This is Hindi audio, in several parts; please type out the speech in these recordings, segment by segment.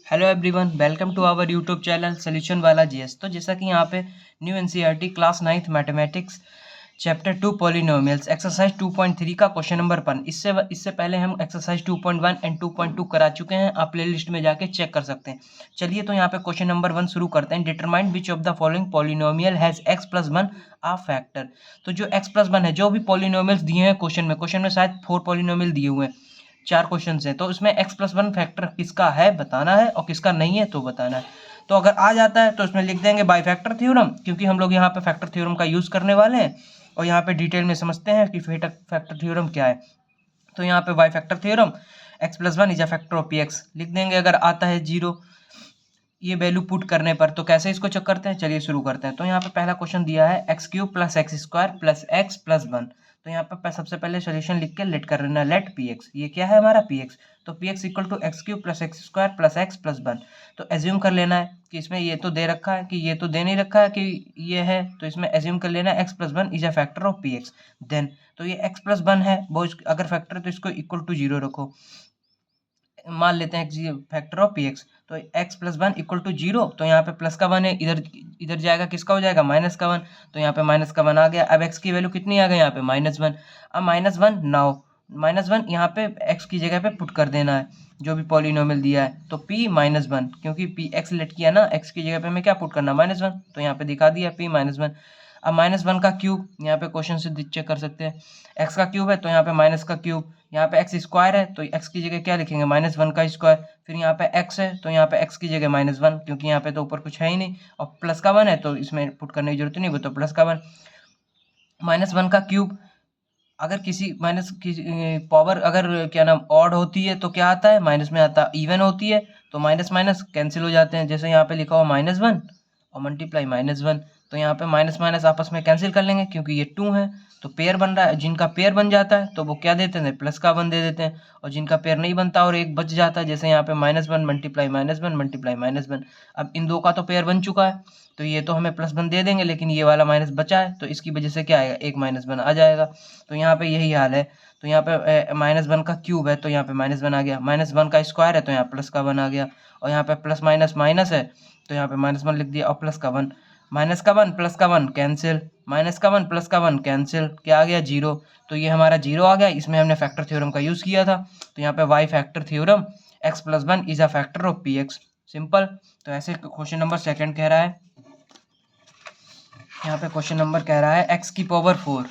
Hello everyone, welcome to our YouTube channel solution वाला जीएस। तो जैसा कि यहाँ पे new NCERT class 9th mathematics chapter 2 polynomials exercise 2.3 का क्वेश्चन नंबर 1। इससे पहले हम एक्सरसाइज 2.1 एंड 2.2 करा चुके हैं। आप प्लेलिस्ट में जाके चेक कर सकते हैं। चलिए तो यहाँ पे क्वेश्चन नंबर 1 शुरू करते हैं। Determine which of the following polynomial has x plus 1 a factor. तो जो x प्लस 1 है, जो भी पॉलिनोमियल्स दिए हैं क्वेश्चन में शायद 4 पॉलिनोमियल दिए हुए हैं, 4 क्वेश्चन है। तो इसमें x प्लस 1 फैक्टर किसका है बताना है और किसका नहीं है तो बताना है। तो अगर आ जाता है तो इसमें लिख देंगे बाई फैक्टर थ्योरम, क्योंकि हम लोग यहाँ पे फैक्टर थ्योरम का यूज करने वाले हैं और यहाँ पे डिटेल में समझते हैं कि फैक्टर थ्योरम क्या है। तो यहाँ पे by factor theorem x plus 1 is a factor of P x लिख देंगे। अगर आता है 0 ये वैल्यू पुट करने पर, तो कैसे इसको चेक करते हैं, चलिए शुरू करते हैं। तो यहाँ पे पहला क्वेश्चन दिया है x cube plus X square plus X plus 1। तो यहाँ पे सबसे पहले सोल्यूशन लिख के लेट कर लेना, लेट पी एक्स, ये क्या है हमारा पी एक्स। तो P X equal to X cube plus X square plus X plus 1। तो एज्यूम कर लेना है कि इसमें ये तो दे रखा है कि ये तो दे नहीं रखा है कि ये है, तो इसमें एज्यूम कर लेना X plus 1 is a factor of P X. Then तो ये एक्स प्लस 1 है वो अगर फैक्टर है तो इसको इक्वल टू 0 रखो, मान लेते हैं फैक्टर ऑफ पी एक्स। तो एक्स प्लस 1 इक्वल टू 0। तो यहाँ पे प्लस का 1 है, इधर इधर जाएगा, किसका हो जाएगा, माइनस का 1। तो यहाँ पे माइनस का 1 आ गया। अब एक्स की वैल्यू कितनी आ गई यहाँ पे, -1। अब -1 नाउ -1 यहाँ पे एक्स की जगह पे पुट कर देना है जो भी पॉलिनोमियल दिया है। तो p -1, क्योंकि p एक्स लेट किया ना, एक्स की जगह पे हमें क्या पुट करना, -1। तो यहाँ पे दिखा दिया p -1। अब -1 का क्यूब, यहाँ पे क्वेश्चन से चेक कर सकते हैं, एक्स का क्यूब है तो यहाँ पे माइनस का क्यूब, यहाँ पे एक्स स्क्वायर है तो एक्स की जगह क्या लिखेंगे, -1 का स्क्वायर। फिर यहाँ पे एक्स है तो यहाँ पे एक्स की जगह -1, क्योंकि यहाँ पे तो ऊपर कुछ है ही नहीं, और प्लस का 1 है तो इसमें पुट करने की जरूरत नहीं, वो तो प्लस का 1। -1 का क्यूब, अगर किसी माइनस की पावर अगर क्या नाम ऑड होती है तो क्या आता है, माइनस में आता है। इवन होती है तो माइनस माइनस कैंसिल हो जाते हैं, जैसे यहाँ पे लिखा हुआ -1 और मल्टीप्लाई -1। तो यहाँ पे माइनस माइनस आपस में कैंसिल कर लेंगे, क्योंकि ये 2 है तो पेयर बन रहा है। जिनका पेयर बन जाता है तो वो क्या देते हैं, प्लस का 1 दे देते हैं, और जिनका पेयर नहीं बनता और एक बच जाता है, जैसे यहाँ पे -1 मल्टीप्लाई -1 मल्टीप्लाई -1। अब इन दो का तो पेयर बन चुका है तो ये तो हमें +1 दे देंगे, लेकिन ये वाला माइनस बचा है तो इसकी वजह से क्या आएगा, एक -1 आ जाएगा। तो यहाँ पे यही हाल है। तो यहाँ पे -1 का क्यूब है तो यहाँ पे -1 आ गया, -1 का स्क्वायर है तो यहाँ प्लस का 1 आ गया, और यहाँ पे प्लस माइनस माइनस है तो यहाँ पे -1 लिख दिया और प्लस का 1। माइनस का 1 प्लस का 1 कैंसिल, माइनस का 1 प्लस का 1 कैंसिल, क्या आ गया, 0। तो ये हमारा 0 आ गया। इसमें हमने फैक्टर थ्योरम का यूज़ किया था। तो यहाँ पे by factor theorem x plus 1 is a factor of P X, simple. तो ऐसे क्वेश्चन नंबर 2 कह रहा है, यहाँ पे क्वेश्चन नंबर कह रहा है x की पावर 4,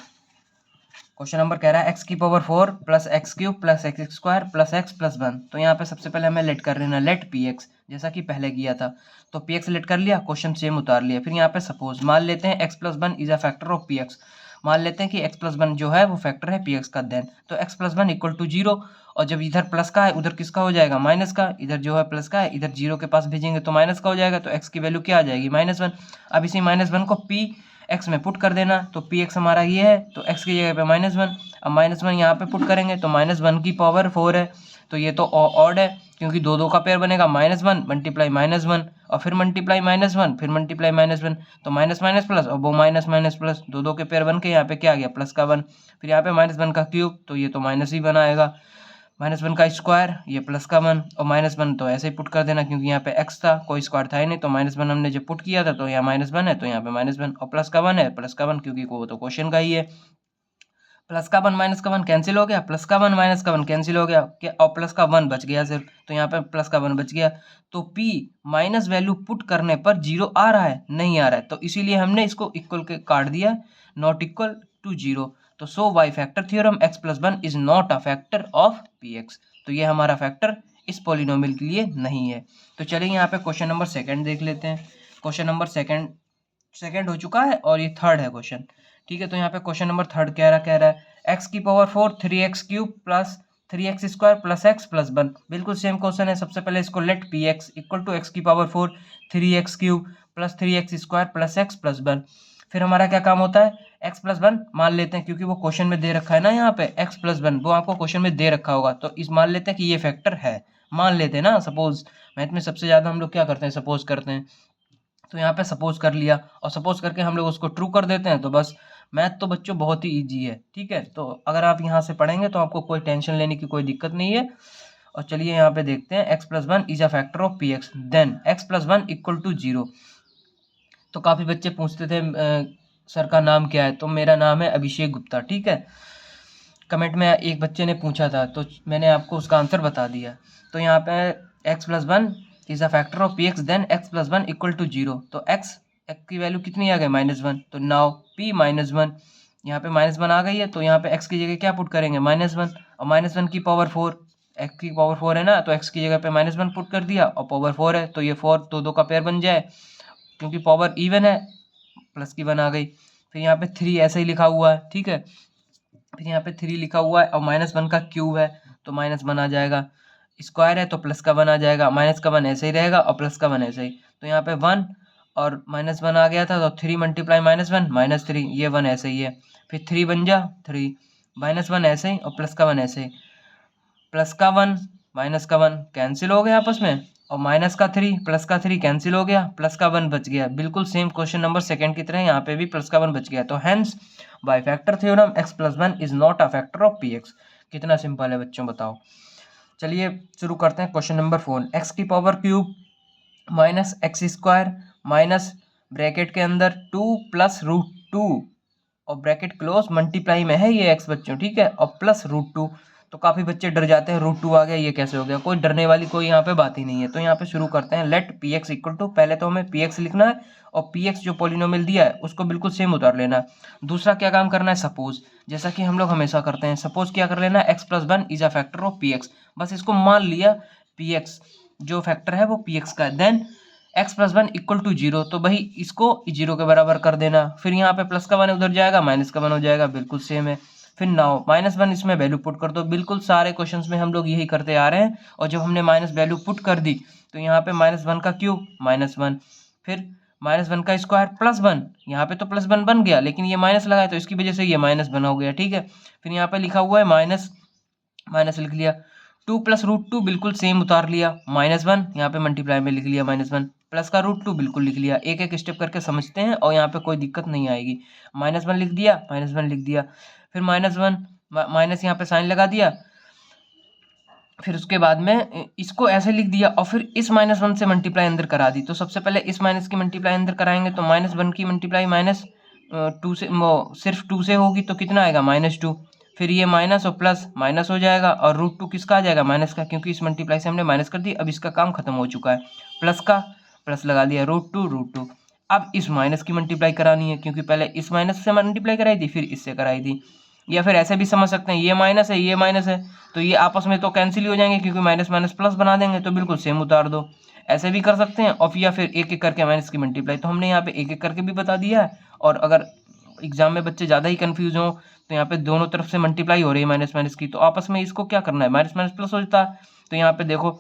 क्वेश्चन नंबर कह रहा है x की power 4 plus x cube plus X square plus X plus 1। तो यहाँ पे सबसे पहले हमें लेट कर लेना, लेट पी एक्स, जैसा कि पहले किया था। तो पी एक्स लेट कर लिया, क्वेश्चन सेम उतार लिया। फिर यहाँ पे सपोज मान लेते हैं x plus 1 is a factor of P x, मान लेते हैं कि x प्लस 1 जो है वो फैक्टर है पी एक्स का। देन तो x प्लस 1 इक्वल टू 0, और जब इधर प्लस का है उधर किसका हो जाएगा, माइनस का। इधर जो है प्लस का है, इधर 0 के पास भेजेंगे तो माइनस का हो जाएगा, तो x की वैल्यू क्या आ जाएगी, -1। अब इसी -1 को p एक्स में पुट कर देना, तो पी एक्स हमारा ये है तो एक्स की जगह पे -1। अब -1 यहाँ पे पुट करेंगे तो -1 की पावर 4 है, तो ये तो ऑड है क्योंकि दो दो का पेयर बनेगा, -1 मल्टीप्लाई -1 और फिर मल्टीप्लाई -1 फिर मल्टीप्लाई -1। तो माइनस माइनस प्लस और वो माइनस माइनस प्लस, दो दो के पेयर बन के यहाँ पे क्या आ गया, प्लस का 1। फिर यहाँ पे -1 का क्यूब, तो ये तो माइनस ही बनाएगा, -1 का स्क्वायर, ये प्लस का 1 और -1 तो ऐसे ही पुट कर देना, क्योंकि यहाँ पे x था, कोई स्क्वायर था ही नहीं, तो -1 हमने जब पुट किया था तो यहाँ -1 है तो यहाँ पे -1, और प्लस का 1 है, प्लस का 1 क्योंकि वो तो क्वेश्चन का ही है। प्लस का 1 माइनस का 1 कैंसिल हो गया, प्लस का 1 माइनस का 1 कैंसिल हो गया, और प्लस का 1 बच गया सिर्फ, तो यहाँ पे प्लस का 1 बच गया। तो p माइनस वैल्यू पुट करने पर 0 आ रहा है, नहीं आ रहा है, तो इसीलिए हमने इसको इक्वल के काट दिया, नॉट इक्वल टू 0। तो so by factor theorem x plus 1 is not a factor of P X. तो ये हमारा फैक्टर इस पॉलिनोमियल के लिए नहीं है। तो चलिए यहाँ पे क्वेश्चन नंबर 2 देख लेते हैं। क्वेश्चन नंबर सेकंड हो चुका है और ये थर्ड है क्वेश्चन, ठीक है। तो यहाँ पे क्वेश्चन नंबर 3 कह रहा है एक्स की power 4 3x cube plus 3x square plus X plus 1। बिल्कुल सेम क्वेश्चन है। सबसे पहले इसको let P X equal to X की power 4 3x cube plus 3x square plus X plus 1। फिर हमारा क्या काम होता है, x प्लस 1 मान लेते हैं, क्योंकि वो क्वेश्चन में दे रखा है ना, यहाँ पे x प्लस 1 वो आपको क्वेश्चन में दे रखा होगा, तो इस मान लेते हैं कि ये फैक्टर है, मान लेते हैं ना। सपोज मैथ में सबसे ज़्यादा हम लोग क्या करते हैं, सपोज करते हैं। तो यहाँ पे सपोज कर लिया और सपोज करके हम लोग उसको ट्रू कर देते हैं, तो बस मैथ तो बच्चों बहुत ही ईजी है, ठीक है। तो अगर आप यहाँ से पढ़ेंगे तो आपको कोई टेंशन लेने की कोई दिक्कत नहीं है। और चलिए यहाँ पे देखते हैं x plus one is a factor of P X, then x plus one equal to 0। तो काफ़ी बच्चे पूछते थे सर का नाम क्या है, तो मेरा नाम है अभिषेक गुप्ता, ठीक है। कमेंट में एक बच्चे ने पूछा था तो मैंने आपको उसका आंसर बता दिया। तो यहाँ पे x plus one is a factor of P X, then x plus one equal to 0। तो x की वैल्यू कितनी आ गई, -1। तो नाउ p -1, यहाँ पे -1 आ गई है, तो यहाँ पे x की जगह क्या पुट करेंगे, -1। और -1 की पावर 4, x की पावर 4 है ना, तो x की जगह पे -1 पुट कर दिया और पावर 4 है, तो ये 4 तो 2 का पेयर बन जाए, क्योंकि पावर इवन है, प्लस की 1 आ गई। फिर यहाँ पे 3 ऐसे ही लिखा हुआ है, ठीक है। फिर यहाँ पे 3 लिखा हुआ है और -1 का क्यूब है, तो -1 आ जाएगा। स्क्वायर है तो प्लस का 1 आ जाएगा, माइनस का 1 ऐसे ही रहेगा और प्लस का 1 ऐसे ही। तो यहाँ पे 1 और -1 आ गया था, तो 3 मल्टीप्लाई -1 -3, ये 1 ऐसे ही है। फिर 3 बन जा 3, -1 ऐसे ही और प्लस का 1 ऐसे ही। प्लस का 1 माइनस का 1 कैंसिल हो गया आपस में, और माइनस का 3 प्लस का 3 कैंसिल हो गया, प्लस का 1 बच गया। बिल्कुल सेम क्वेश्चन नंबर सेकंड की तरह यहाँ पे भी प्लस का 1 बच गया। तो hence bye factor theorem x plus 1 is not a factor of P x. कितना सिंपल है बच्चों, बताओ। चलिए शुरू करते हैं क्वेश्चन नंबर 4। एक्स की power cube minus x square minus bracket के अंदर 2 प्लस √2 और ब्रैकेट क्लोज मल्टीप्लाई में है ये x बच्चों, ठीक है, और प्लस √2। तो काफ़ी बच्चे डर जाते हैं, √2 आ गया ये कैसे हो गया। कोई डरने वाली कोई यहाँ पे बात ही नहीं है। तो यहाँ पे शुरू करते हैं। Let P X equal to, पहले तो हमें पी एक्स लिखना है और पी एक्स जो पॉलिनोमियल दिया है उसको बिल्कुल सेम उतार लेना है। दूसरा क्या काम करना है, सपोज, जैसा कि हम लोग हमेशा करते हैं। सपोज क्या कर लेना है, x plus 1 is a factor of P x. बस इसको मान लिया पी एक्स जो फैक्टर है वो पी एक्स का है। Then x plus 1 equal to 0, तो भाई इसको 0 के बराबर कर देना। फिर यहाँ पे प्लस का 1 उधर जाएगा, माइनस का 1 हो जाएगा, बिल्कुल सेम है। फिर नाउ -1 इसमें वैल्यू पुट कर दो। बिल्कुल सारे क्वेश्चंस में हम लोग यही करते आ रहे हैं। और जब हमने माइनस वैल्यू पुट कर दी तो यहाँ पे -1 का क्यूब -1, फिर -1 का स्क्वायर प्लस 1, यहाँ पे तो प्लस 1 बन गया लेकिन ये माइनस लगा है तो इसकी वजह से ये -1 हो गया, ठीक है। फिर यहाँ पे लिखा हुआ है माइनस, माइनस लिख लिया। 2 प्लस √2 बिल्कुल सेम उतार लिया, -1 यहाँ पे मल्टीप्लाई में लिख लिया -1, प्लस का √2 बिल्कुल लिख लिया। एक एक स्टेप करके समझते हैं और यहाँ पे कोई दिक्कत नहीं आएगी। -1 लिख दिया, -1 लिख दिया, फिर -1 माइनस यहाँ पे साइन लगा दिया। फिर उसके बाद में इसको ऐसे लिख दिया और फिर इस -1 से मल्टीप्लाई अंदर करा दी। तो सबसे पहले इस माइनस की मल्टीप्लाई अंदर कराएंगे तो -1 की मल्टीप्लाई -2 से, सिर्फ 2 से होगी तो कितना आएगा, -2। फिर ये माइनस और प्लस माइनस हो जाएगा और √2 किसका आ जाएगा, माइनस का, क्योंकि इस मल्टीप्लाई से हमने माइनस कर दी। अब इसका काम खत्म हो चुका है। प्लस का प्लस लगा दिया, √2। अब इस माइनस की मल्टीप्लाई करानी है क्योंकि पहले इस माइनस से मल्टीप्लाई कराई थी फिर इससे कराई थी। या फिर ऐसे भी समझ सकते हैं, ये माइनस है ये माइनस है तो ये आपस में तो कैंसिल ही हो जाएंगे क्योंकि माइनस माइनस प्लस बना देंगे, तो बिल्कुल सेम उतार दो। ऐसे भी कर सकते हैं और या फिर एक एक करके माइनस की मल्टीप्लाई। तो हमने यहाँ पे एक एक करके भी बता दिया है। और अगर एग्जाम में बच्चे ज़्यादा ही कंफ्यूज हो तो यहाँ पे दोनों तरफ से मल्टीप्लाई हो रही है माइनस माइनस की, तो आपस में इसको क्या करना है, माइनस माइनस प्लस हो जाता है। तो यहाँ पे देखो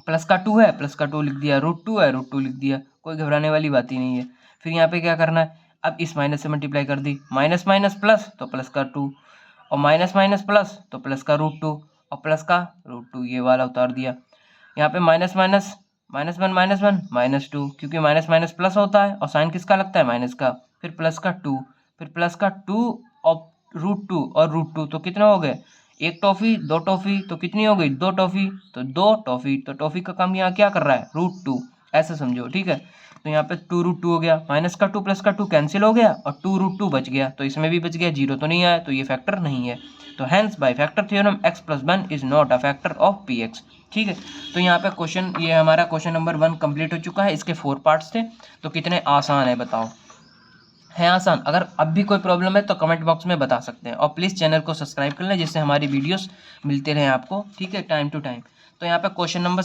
प्लस का 2 है, प्लस का 2 लिख दिया, √2 है, √2 लिख दिया, कोई घबराने वाली बात ही नहीं है। फिर यहाँ पे क्या करना है, अब इस माइनस से मल्टीप्लाई कर दी, माइनस माइनस प्लस तो प्लस का 2 और माइनस माइनस प्लस तो प्लस का √2 और प्लस का √2, ये वाला उतार दिया। यहाँ पे माइनस माइनस -1 -2, क्योंकि माइनस माइनस प्लस होता है और साइन किसका लगता है, माइनस का। फिर प्लस का 2, फिर प्लस का 2 और √2 और √2, तो कितने हो गए, एक टॉफी दो टॉफी, तो कितनी हो गई, 2 टॉफी, तो 2 टॉफी। तो टॉफी का काम यहाँ क्या कर रहा है, √2, ऐसे समझो, ठीक है। तो यहाँ पे 2 √2 हो गया, माइनस का 2 प्लस का 2 कैंसिल हो गया और 2 √2 बच गया, तो इसमें भी बच गया, 0 तो नहीं आया, तो ये फैक्टर नहीं है। तो hence bye factor theorem x plus 1 is not a factor of P X, ठीक है। तो यहाँ पे क्वेश्चन, ये हमारा क्वेश्चन नंबर 1 कंप्लीट हो चुका है। इसके 4 पार्ट्स थे। तो कितने आसान है बताओ, है आसान। अगर अब भी कोई प्रॉब्लम है तो कमेंट बॉक्स में बता सकते हैं और प्लीज़ चैनल को सब्सक्राइब कर लें जिससे हमारी वीडियोस मिलते रहें आपको, ठीक है, टाइम टू टाइम। तो यहाँ पे क्वेश्चन नंबर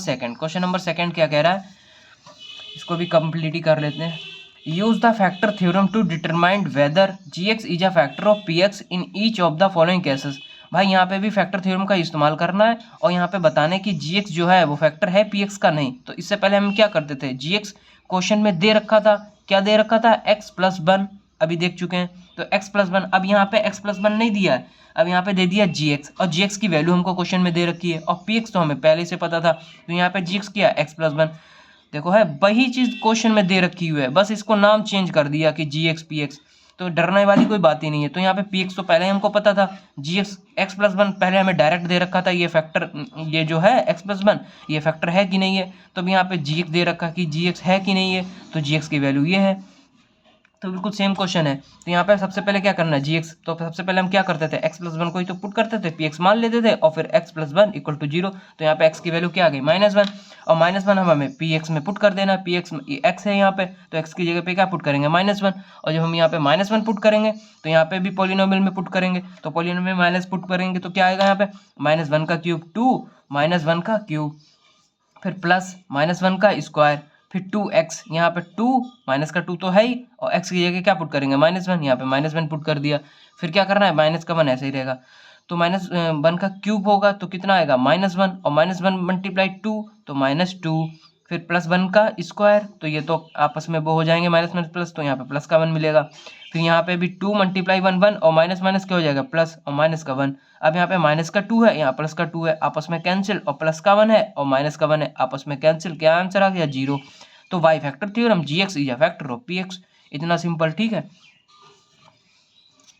सेकंड क्या कह रहा है, इसको भी कंप्लीट ही कर लेते हैं। Use the factor theorem to determine whether G x is a factor of P X in each of the following cases. भाई यहाँ पे भी फैक्टर थ्योरम का इस्तेमाल करना है और यहाँ पे बताने की जी एक्स जो है वो फैक्टर है पी एक्स का नहीं। तो इससे पहले हम क्या करते थे, जी एक्स क्वेश्चन में दे रखा था, क्या दे रखा था, एक्स प्लस 1, अभी देख चुके हैं। तो x प्लस 1, अब यहाँ पे x प्लस 1 नहीं दिया है, अब यहाँ पे दे दिया gx, और gx की वैल्यू हमको क्वेश्चन में दे रखी है और px तो हमें पहले से पता था। तो यहाँ पे gx क्या है, x प्लस 1, देखो है वही चीज़ क्वेश्चन में दे रखी हुई है, बस इसको नाम चेंज कर दिया कि gx px। तो डरने वाली कोई बात ही नहीं है। तो यहाँ पे पी एक्स तो पहले ही हमको पता था, जी एक्स एक्स प्लस वन पहले हमें डायरेक्ट दे रखा था, ये फैक्टर ये जो है एक्स प्लस वन ये फैक्टर है कि नहीं है। तो अब यहाँ पे जी एक्स दे रखा कि जी एक्स है कि नहीं है, तो जी एक्स की वैल्यू ये है। तो बिल्कुल सेम क्वेश्चन है। तो यहाँ पे सबसे पहले क्या करना है, जी एक्स, तो सबसे पहले हम क्या करते थे, एक्स प्लस वन को ही तो पुट करते थे, पी एक्स मान लेते थे और फिर X plus one equal to zero. तो यहाँ पे एक्स की वैल्यू क्या आ गई, माइनस वन, और माइनस वन हमें पी एक्स में पुट कर देना, पी एक्स एक्स है यहाँ पे, तो एक्स की जगह पे क्या पुट करेंगे, माइनस वन। और जब हम यहाँ पे माइनस वन पुट करेंगे तो यहाँ पे भी पॉलिनोमियल में पुट करेंगे, तो पॉलिनोमियल में माइनस पुट करेंगे तो क्या आएगा यहाँ पे, माइनस वन का क्यूब टू, माइनस वन का क्यूब, फिर प्लस माइनस वन का स्क्वायर, फिर टू एक्स, यहाँ पे टू माइनस का टू तो है ही, और एक्स की जगह क्या पुट करेंगे, माइनस वन, यहाँ पे माइनस वन पुट कर दिया। फिर क्या करना है, माइनस का वन ऐसे ही रहेगा, तो माइनस वन का क्यूब होगा तो कितना आएगा, माइनस वन, और माइनस वन मल्टीप्लाई टू तो माइनस टू, फिर प्लस वन का स्क्वायर, तो ये तो आपस में वो हो जाएंगे माइनस माइनस प्लस, तो यहाँ पे प्लस का वन मिलेगा। फिर यहाँ पे भी टू मल्टीप्लाई वन वन, और माइनस माइनस क्या हो जाएगा, प्लस, और माइनस का वन। अब यहाँ पे माइनस का टू है, यहाँ प्लस का टू है, आपस में कैंसिल, और प्लस का वन है और माइनस का वन है, आपस में कैंसिल, क्या आंसर आ गया, जीरो। तो by factor theorem, ji x is a factor of P X, इतना सिंपल, ठीक है।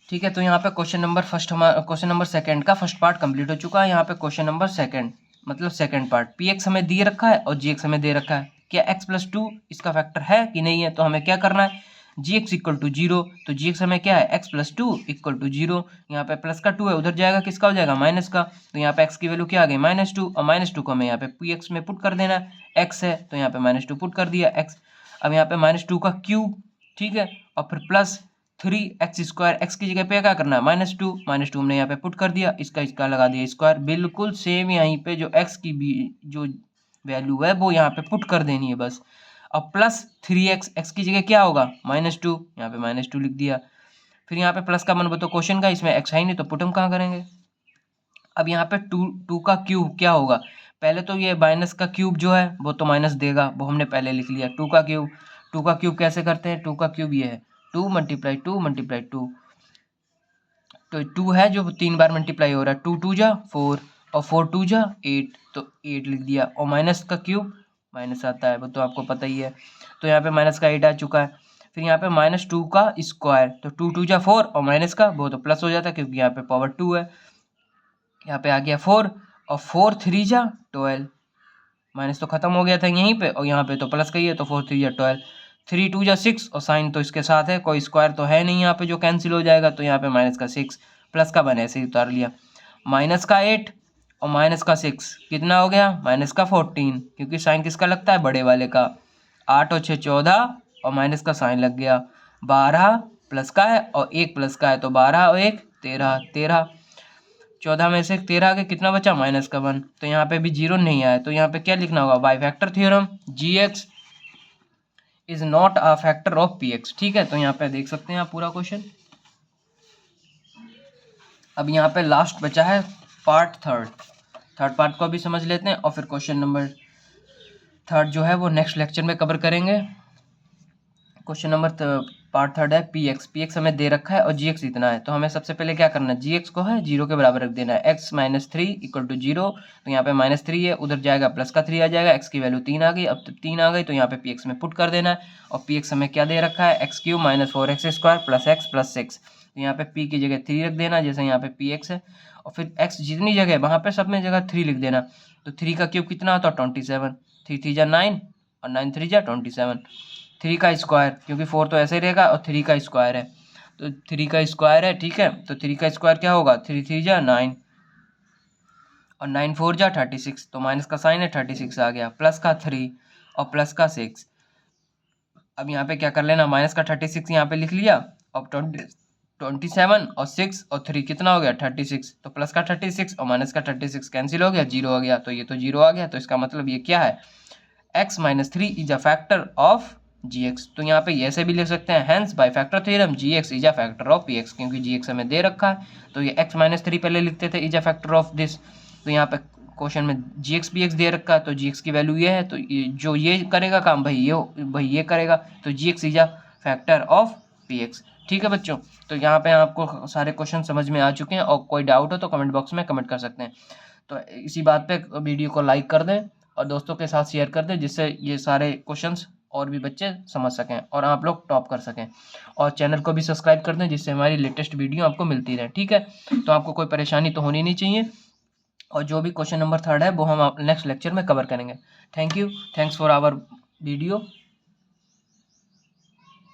ठीक है, तो यहाँ पे क्वेश्चन नंबर फर्स्ट, हमारा क्वेश्चन नंबर सेकंड का फर्स्ट पार्ट कंप्लीट हो चुका है। यहाँ पे क्वेश्चन नंबर सेकंड मतलब सेकंड पार्ट, पी एक्स हमें दिए रखा है और जी एक्स हमें दे रखा है, क्या एक्स प्लस टू इसका फैक्टर है कि नहीं है। तो हमें क्या करना है, G X equal to zero, तो जी एक्स हमें क्या है, X plus two equal to zero, यहाँ पे प्लस का टू है, उधर जाएगा किसका हो जाएगा, माइनस का, तो यहाँ पे एक्स की वैल्यू क्या आ गई, माइनस टू, और माइनस टू को हमें यहाँ पे पी एक्स में पुट कर देना है, एक्स है तो यहाँ पे माइनस टू पुट कर दिया एक्स। अब यहाँ पे माइनस टू का क्यूब, ठीक है, और फिर plus three x square, x की जगह पे क्या करना है, माइनस टू हमने यहाँ पे पुट कर दिया, इसका लगा दिया स्क्वायर, बिल्कुल सेम यहीं पे जो एक्स की भी जो वैल्यू है वो यहाँ पे पुट कर देनी है बस। अब प्लस थ्री एक्स, एक्स की जगह क्या होगा, माइनस टू, यहाँ पे माइनस टू लिख दिया। फिर यहाँ पे प्लस का मन तो क्वेश्चन का, इसमें एक्स है ही नहीं तो पुट हम कहाँ करेंगे। अब यहाँ पे टू टू का क्यूब क्या होगा, पहले तो ये माइनस का क्यूब जो है वो तो माइनस देगा, वो हमने पहले लिख लिया, टू का क्यूब कैसे करते हैं, टू का क्यूब ये है टू मल्टीप्लाई टू, तो टू है जो तीन बार मल्टीप्लाई हो रहा है, टू टू जा फोर और फोर टू जा एट, तो एट लिख दिया, और माइनस का क्यूब माइनस आता है वो तो आपको पता ही है, तो यहाँ पे माइनस का एट आ चुका है। फिर यहाँ पे माइनस टू का स्क्वायर, तो टू टू जा फोर और माइनस का वो तो प्लस हो जाता है क्योंकि यहाँ पे पावर टू है, यहाँ पे आ गया फोर, और फोर थ्री जा ट्वेल्व, माइनस तो खत्म हो गया था यहीं पे, और यहाँ पे तो प्लस का ही है, तो फोर थ्री जा ट्वेल्व, थ्री टू जा सिक्स, और साइन तो इसके साथ है, कोई स्क्वायर तो है नहीं यहाँ पे जो कैंसिल हो जाएगा, तो यहाँ पे माइनस का सिक्स, प्लस का वन ऐसे ही उतार लिया, माइनस का एट और माइनस का सिक्स कितना हो गया, माइनस का 14, क्योंकि साइन किसका लगता है, बड़े वाले का, आठ और छः 14, और माइनस का साइन लग गया, 12 प्लस का है और एक प्लस का है, तो 12 और एक 13, 14 में से 13 आगे कितना बचा, माइनस का वन, तो यहाँ पे भी जीरो नहीं आया, तो यहाँ पे क्या लिखना होगा, by factor theorem, ji x is not a factor of P X, ठीक है। तो यहाँ पे देख सकते हैं आप पूरा क्वेश्चन। अब यहाँ पे लास्ट बचा है पार्ट थर्ड पार्ट को भी समझ लेते हैं, और फिर क्वेश्चन नंबर थर्ड जो है वो नेक्स्ट लेक्चर में कवर करेंगे। क्वेश्चन नंबर पार्ट थर्ड है पी एक्स हमें दे रखा है और जी एक्स इतना है, तो हमें सबसे पहले क्या करना है, जी एक्स को है जीरो के बराबर रख देना है, x minus three equal to zero, तो यहाँ पे माइनस थ्री है, उधर जाएगा प्लस का थ्री आ जाएगा, एक्स की वैल्यू तीन आ गई, अब तीन आ गई तो यहाँ पे पी एक्स में पुट कर देना है, और पी एक्स हमें क्या दे रखा है, x cube minus four x square plus X plus six, तो यहाँ पे पी की जगह थ्री रख देना, जैसे यहाँ पे पी एक्स है, और फिर एक्स जितनी जगह वहाँ पे सब में जगह थ्री लिख देना, तो थ्री का क्यूब कितना होता है 27, थ्री थ्री जा 9 और 9 3 जा 27, थ्री का स्क्वायर क्योंकि फोर तो ऐसे ही रहेगा और थ्री का स्क्वायर है, तो थ्री का स्क्वायर है, ठीक है, तो थ्री का स्क्वायर क्या होगा, थ्री थ्री जा 9 और 9 4 जा 36, तो माइनस का साइन है 36 आ गया, प्लस का थ्री और प्लस का सिक्स, अब यहाँ पे क्या कर लेना, माइनस का 36 यहाँ पे लिख लिया, अब 27 और 6 और 3 कितना हो गया 36, तो प्लस का 36 और माइनस का 36 कैंसिल हो गया, जीरो हो गया, तो ये तो जीरो आ गया, तो इसका मतलब ये क्या है, x minus three is a factor of g x, तो यहाँ पे ऐसे भी लिख सकते हैं, hence by factor theorem ji x is a factor of P x, क्योंकि जी एक्स हमें दे रखा है, तो ये x माइनस थ्री पहले लिखते थे is a factor of this, तो यहाँ पे क्वेश्चन में जी एक्स पी एक्स दे रखा है, तो जी एक्स की वैल्यू ये है, तो जो ये करेगा काम भाई ये करेगा, तो G x is a factor of P X, ठीक है बच्चों। तो यहाँ पे आपको सारे क्वेश्चन समझ में आ चुके हैं, और कोई डाउट हो तो कमेंट बॉक्स में कमेंट कर सकते हैं। तो इसी बात पे वीडियो को लाइक कर दें और दोस्तों के साथ शेयर कर दें, जिससे ये सारे क्वेश्चंस और भी बच्चे समझ सकें और आप लोग टॉप कर सकें। और चैनल को भी सब्सक्राइब कर दें जिससे हमारी लेटेस्ट वीडियो आपको मिलती रहे, ठीक है। तो आपको कोई परेशानी तो होनी नहीं चाहिए। और जो भी क्वेश्चन नंबर 3 है वो हम नेक्स्ट लेक्चर में कवर करेंगे। Thank you, thanks for our video.